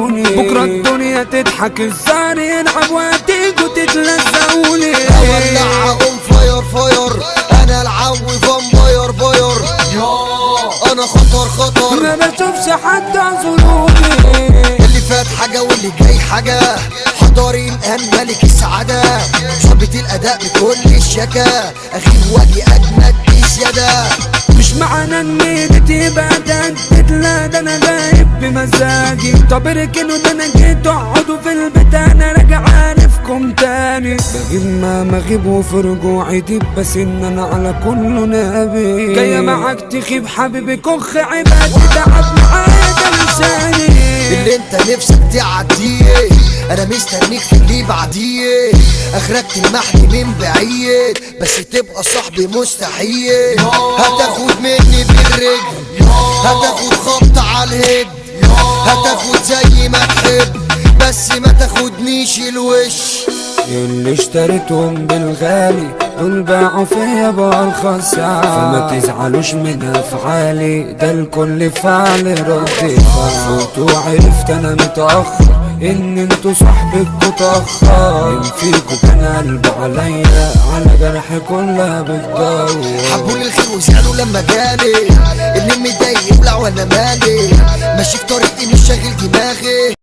تنسوني، بكرة الدنيا تضحك الزهر يلعب وهتيجوا تتلزقوني. اولع اقوم فاير فاير، انا العوي فامباير باير، انا خطر خطر ما بشوفش حد اعذروني. اللي فات حاجة واللي جاي حاجة، حضاري الآن ملك السعادة، ظابط الأداء بكل الشكا، أخيب واجي أجمد بزيادة. مش معنى ان تبقى تهدد، لا ده انا جايب بمزاجي. طب اركنوا ده انا جيت اقعدوا في البيت، انا راجع عارفكم تاني. بجيب ما مغيب وفي رجوعي ديب، بس ان انا على كله نبي. جاية معاك تخيب حبيبي كخ عباد، تعب معايا ده لساني. اللي انت نفسك تعديه انا مستنيك في اللي بعديه، اخرك تلمحني من بعيد بس تبقى صاحبي مستحيل. هتاخد مني بالرجل، هتاخد خبط على الهد، هتاخد زي ما تحب بس ما تاخدنيش الوش. اللي اشتريتهم بالغالي دول باعوا فيا بأرخص سعر، فما تزعلوش من افعالي، ده الكل فعل رد فوت. وعرفت انا متأخر ان انتوا صاحبكوا تأخر، ان فيكوا كان قلب عليا على جرح كلها بتدور. حبوني الخير وزعلوا لما جالي، اللي متضايق يبلع وانا مالي، ماشي في طريقي مش شاغل دماغي،